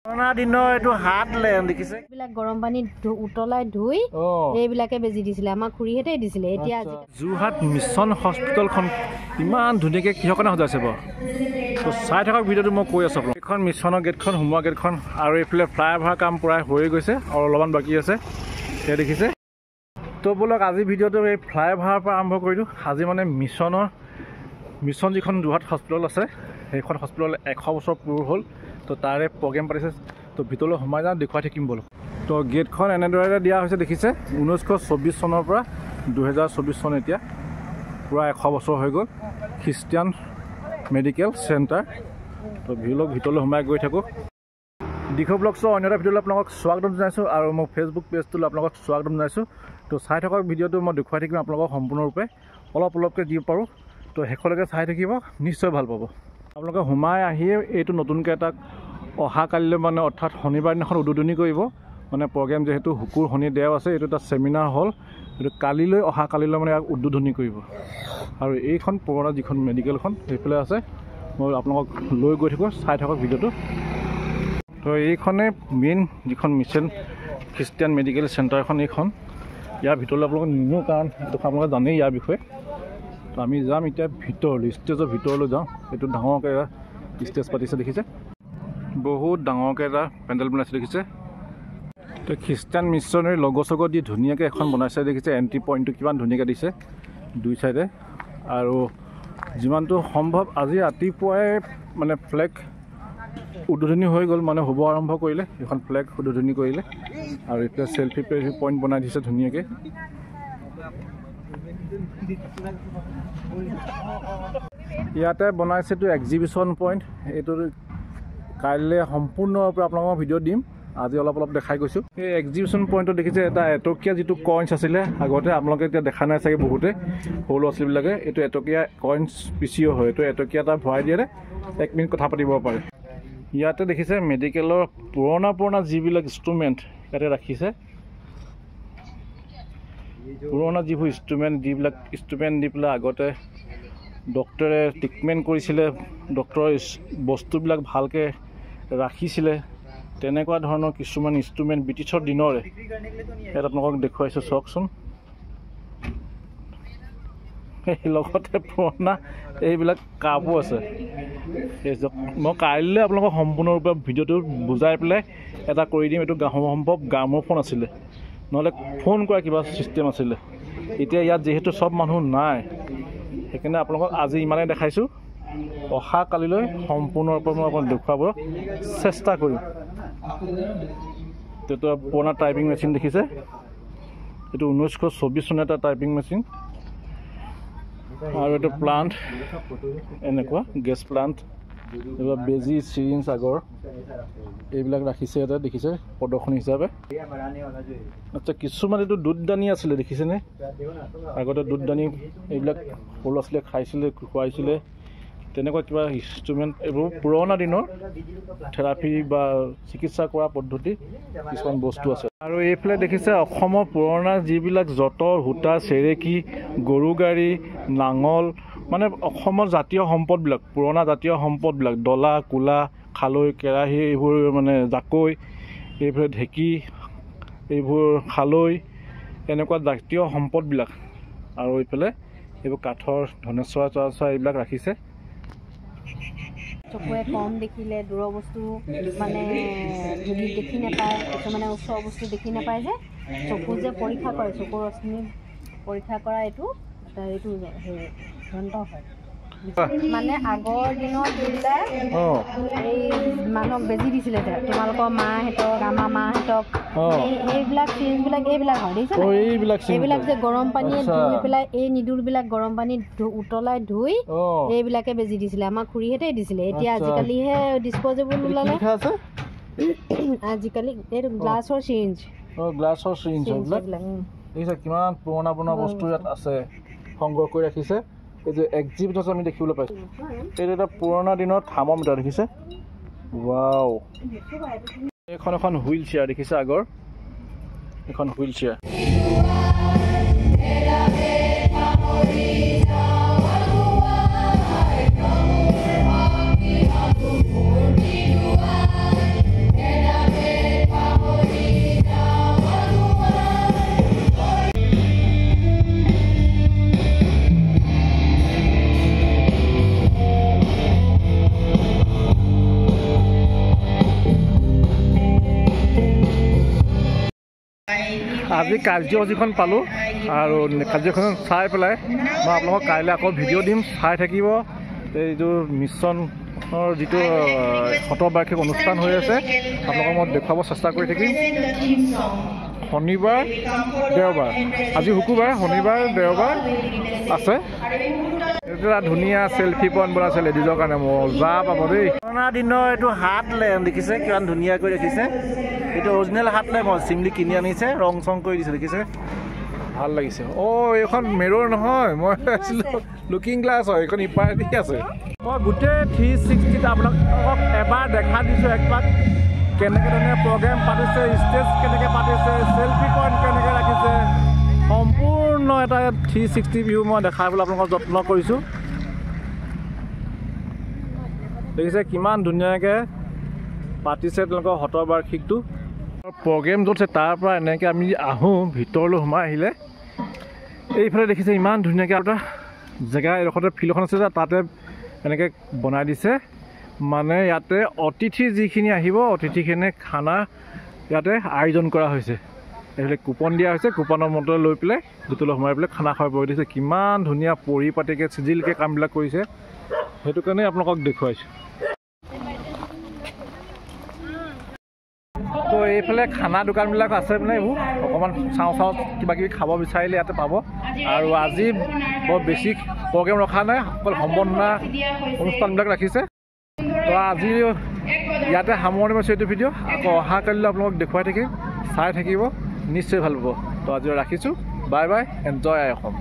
পুৰণা দিনৰ এইটো হাত লেন দেখিছে এইবিলাক গৰম পানীত উতলাই ধুই এইবিলাকে বেজি দিছিলে আমাৰ খুৰীহেঁতে দিছিলে এতিয়া যোৰহাট মিছন হস্পিটেলখন ইমান ধুনীয়াকৈ কিহৰ কাৰণে সজাইছে বাৰু তো চাই থকা ভিডিঅ'টো মই কৈ আছোঁ এইখন মিছনৰ গেটখন সোমোৱা গেটখন আৰু এইফালে ফ্লাইঅভাৰ কাম প্ৰায় হৈ গৈছে আৰু অলপমান বাকী আছে সেয়া দেখিছে তো বোলক আজি ভিডিঅ'টো এই ফ্লাইঅভাৰৰ পৰা আৰম্ভ কৰিলোঁ আজি মানে মিছন যিখন যোৰহাট হস্পিটেল আছে সেইখন হস্পিটেল 100 বছৰ পূৰ হ'ল তো তাৰে প্ৰগ্ৰেম পাতিছে তো ভিতৰলৈ সোমাই যাওঁ দেখুৱাই থাকিম ব'লক তো গেটখন এনেদৰে দিয়া হৈছে দেখিছে 1924 চনৰ পৰা 2024 চন এতিয়া পুৰা 100 বছৰ হৈ গ'ল খ্ৰীষ্টিয়ান মেডিকেল চেণ্টাৰ তো ভিতৰলৈ সোমাই গৈ থাকোঁ দিশ ব্লগছৰ অন্য এটা ভিডিঅ'লৈ আপোনালোকক স্বাগতম জনাইছোঁ আৰু মই ফেচবুক পেজটোলৈ আপোনালোকক স্বাগতম জনাইছোঁ তো চাই থকা ভিডিঅ'টো মই দেখুৱাই থাকিম আপোনালোকক সম্পূৰ্ণৰূপে অলপকৈ দিব পাৰোঁ তো শেষলৈকে চাই থাকিব নিশ্চয় ভাল পাব আপোনালোকে সোমাই আহিয়ে এইটো নতুনকৈ এটা অহাকালিলৈ মানে অৰ্থাৎ শনিবাৰ দিনাখন উদ্বোধনী কৰিব মানে প্ৰগ্ৰেম যিহেতু শুকুৰ শনি দেও আছে এইটো এটা ছেমিনাৰ হ'ল এইটো অহাকালিলৈ মানে ইয়াক উদ্বোধনী কৰিব আৰু এইখন পুৰণা যিখন মেডিকেলখন সেইফালে আছে মই আপোনালোকক লৈ গৈ থাকোঁ চাই থাকক ভিডিঅ'টো তো এইখনে মেইন যিখন মিছন খ্ৰীষ্টিয়ান মেডিকেল চেণ্টাৰখন এইখন ইয়াৰ ভিতৰলৈ আপোনালোকক নিনো কাৰণ এইটো আপোনালোকে জানেই ইয়াৰ বিষয়ে তো আমি যাম এতিয়া ভিতৰলৈ ষ্টেজৰ ভিতৰলৈ যাওঁ এইটো ডাঙৰকৈ এটা ষ্টেজ পাতিছে দেখিছে বহুত ডাঙৰকৈ এটা পেণ্ডেল বনাইছে দেখিছে তো খ্ৰীষ্টান মিছনেৰী লগো দি ধুনীয়াকৈ এখন বনাইছে দেখিছে এণ্ট্ৰি পইণ্টটো কিমান ধুনীয়াকৈ দিছে দুই চাইডে আৰু যিমানটো সম্ভৱ আজি ৰাতিপুৱাই মানে ফ্লেগ উদ্বোধনী হৈ গ'ল মানে হ'ব আৰম্ভ কৰিলে এখন ফ্লেগ উদ্বোধনী কৰিলে আৰু এতিয়া চেল্ফি পইণ্ট বনাই দিছে ধুনীয়াকৈ ইয়াতে বনাইছেতো এক্সিবিশ্যন পইণ্ট এইটো কাইলৈ সম্পূৰ্ণৰূপে আপোনালোকক ভিডিঅ' দিম আজি অলপ দেখাই গৈছোঁ এই এক্সিবিশ্যন পইণ্টত দেখিছে এটা এটকীয়া যিটো কইনছ আছিলে আগতে আপোনালোকে এতিয়া দেখা নাই চাগে বহুতে সৰু ল'ৰা ছোৱালীবিলাকে এইটো এটকীয়া কইনছ পিচিও হয় এইটো এটকীয়া এটা ভৰাই দিলে 1 মিনিট কথা পাতিব পাৰে ইয়াতে দেখিছে মেডিকেলৰ পুৰণা যিবিলাক ইনষ্ট্ৰুমেণ্ট ইয়াতে ৰাখিছে পুৰণা যিবোৰ যিবিলাক ইনষ্ট্ৰুমেণ্ট দি পেলাই আগতে ডক্টৰে ট্ৰিটমেণ্ট কৰিছিলে ডক্টৰৰ বস্তুবিলাক ভালকৈ ৰাখিছিলে তেনেকুৱা ধৰণৰ কিছুমান ইনষ্ট্ৰুমেণ্ট ব্ৰিটিছৰ দিনৰে ইয়াত আপোনালোকক দেখুৱাইছোঁ চাওকচোন লগতে পুৰণা এইবিলাক কাপো আছে মই কাইলৈ আপোনালোকক সম্পূৰ্ণৰূপে ভিডিঅ'টো বুজাই পেলাই এটা কৰি দিম এইটো সম্ভৱ গ্ৰামোফোন আছিলে নহ'লে ফোন কৰা কিবা ছিষ্টেম আছিলে এতিয়া ইয়াত যিহেতু চব মানুহ নাই সেইকাৰণে আপোনালোকক আজি ইমানেই দেখাইছোঁ অহাকালিলৈ সম্পূৰ্ণৰূপে মই আপোনাক দেখুৱাবলৈ চেষ্টা কৰিম এইটো পুৰণা টাইপিং মেচিন দেখিছে এইটো 1924 চনৰ এটা টাইপিং মেচিন আৰু এইটো প্লাণ্ট এনেকুৱা গেছ প্লাণ্ট এইবিলাক বেজি চিৰিঞ্জ আগৰ এইবিলাক ৰাখিছে ইয়াতে দেখিছে প্ৰদৰ্শনী হিচাপে আচ্ছা কিছুমান এইটো দুধদানি আছিলে দেখিছেনে আগতে দুধদানি এইবিলাক সৰু ল'ৰা ছোৱালীয়ে খাইছিলে খুৱাইছিলে তেনেকুৱা কিবা ইনষ্ট্ৰুমেণ্ট এইবোৰ পুৰণা দিনৰ থেৰাপি বা চিকিৎসা কৰা পদ্ধতি কিছুমান বস্তু আছে আৰু এইফালে দেখিছে অসমৰ পুৰণা যিবিলাক যঁতৰ সূতা চেৰেকী গৰু গাড়ী নাঙল মানে অসমৰ জাতীয় সম্পদবিলাক পুৰণা জাতীয় সম্পদবিলাক ডলা কোলা খালৈ কেৰাহী এইবোৰ মানে জাকৈ এইফালে ঢেঁকী এইবোৰ খালৈ এনেকুৱা জাতীয় সম্পদবিলাক আৰু এইফালে এইবোৰ কাঠৰ ধনেশ্বৰ এইবিলাক ৰাখিছে চকুৱে কম দেখিলে দূৰৰ বস্তু মানে দেখি নাপায় কিছুমানে ওচৰৰ বস্তু দেখি নাপায় যে চকু যে পৰীক্ষা কৰে চকুৰ ৰশ্মি পৰীক্ষা কৰা এইটো যন্ত্ৰ হয় মানে আগৰ দিনত যিবিলাক এই মানুহক বেজি দিছিলে তোমালোকৰ মাহঁতক আমাৰ মাহঁতক এইবিলাক চিৰিঞ্জবিলাক এইবিলাক হয় দেখিছে এইবিলাক যে গৰম পানীয়ে ধুই পেলাই এই নিডুলবিলাক গৰম পানীত উতলাই ধুই এইবিলাকে বেজি দিছিলে আমাৰ খুৰীহেঁতে দিছিলে এতিয়া আজিকালিহে ডিছপ'জেবল ওলালে আজিকালি এইটো গ্লাছৰ চিৰিঞ্জ কিমান পুৰণা বস্তু ইয়াত আছে সংগ্ৰহ কৰি ৰাখিছে এই যে এক্সিবিট আমি দেখিবলৈ পাইছোঁ এইটো এটা পুৰণা দিনৰ থাৰ্মোমিটাৰ দেখিছে ৱাও এখন হুইল চেয়াৰ দেখিছে আগৰ এখন হুইল চেয়াৰ আজি কাৰ্যসূচীখন পালোঁ আৰু কাৰ্যসূচীখন চাই পেলাই মই আপোনালোকক কাইলৈ আকৌ ভিডিঅ' দিম, চাই থাকিব। এইটো মিছনৰ যিটো শতবাৰ্ষিক অনুষ্ঠান হৈ আছে আপোনালোকক মই দেখুৱাব চেষ্টা কৰি থাকিম। শনিবাৰ দেওবাৰ, আজি শুকুৰবাৰ, শনিবাৰ দেওবাৰ আছে। এটা ধুনীয়া চেল্ফি পইণ্ট বনাইছে লেডিজৰ কাৰণে, মজা পাব দেই। পুৰণা দিনৰ এইটো হাত লেম্প দেখিছে কিমান ধুনীয়াকৈ দেখিছে। এইটো অৰিজিনেল হাত লেম্প চিমলি কিনি আনিছে, ৰং চং কৰি দিছে দেখিছে, ভাল লাগিছে। এইখন মিৰৰ নহয়, মই আছিলোঁ লুকিং গ্লাছ হয়, এইখন ইপাৰেদি আছে। মই গোটেই 360 আপোনালোকক এবাৰ দেখা দিছোঁ একপাক, কেনেকৈ ধৰণে প্ৰগ্ৰেম পাতিছে, ষ্টেজ কেনেকৈ পাতিছে, চেল্ফি পইণ্ট কেনেকৈ ৰাখিছে, সম্পূৰ্ণ এটা 360 ভিউ মই দেখাবলৈ আপোনালোকক যত্ন কৰিছোঁ। দেখিছে কিমান ধুনীয়াকৈ পাতিছে তেওঁলোকৰ শতবাৰ্ষিকটো। প্ৰগ্ৰেম য'ত আছে তাৰ পৰা এনেকৈ আমি আহোঁ ভিতৰলৈ সোমাই আহিলে এইফালে দেখিছে ইমান ধুনীয়াকৈ এটা জেগা এডোখৰতে ফিল্ড এখন আছে যে তাতে এনেকৈ বনাই দিছে। মানে ইয়াতে অতিথি যিখিনি আহিব অতিথিখিনিয়ে খানা ইয়াতে আয়োজন কৰা হৈছে। এইফালে কুপন দিয়া হৈছে, কুপনৰ মতে লৈ পেলাই ভিতৰলৈ সোমাই পেলাই খানা খাব পাৰি দিছে। কিমান ধুনীয়া পৰিপাটিকৈ চিজিলকৈ কামবিলাক কৰিছে, সেইটো কাৰণে আপোনালোকক দেখুৱাইছোঁ। তো এইফালে খানা দোকানবিলাক আছে মানে, এইবোৰ অকণমান চাওঁ কিবা কিবি খাব বিচাৰিলে ইয়াতে পাব। আৰু আজি বৰ বেছি প্ৰগ্ৰেম ৰখা নাই, অকল সম্বৰ্ধনা অনুষ্ঠানবিলাক ৰাখিছে। তো আজি ইয়াতে সামৰণি মাৰিছোঁ এইটো ভিডিঅ'। আকৌ অহা কালিলৈ আপোনালোকক দেখুৱাই থাকিম, চাই থাকিব, নিশ্চয় ভাল পাব। তো আজি ৰাখিছোঁ, বাই বাই, এনজয় অসম।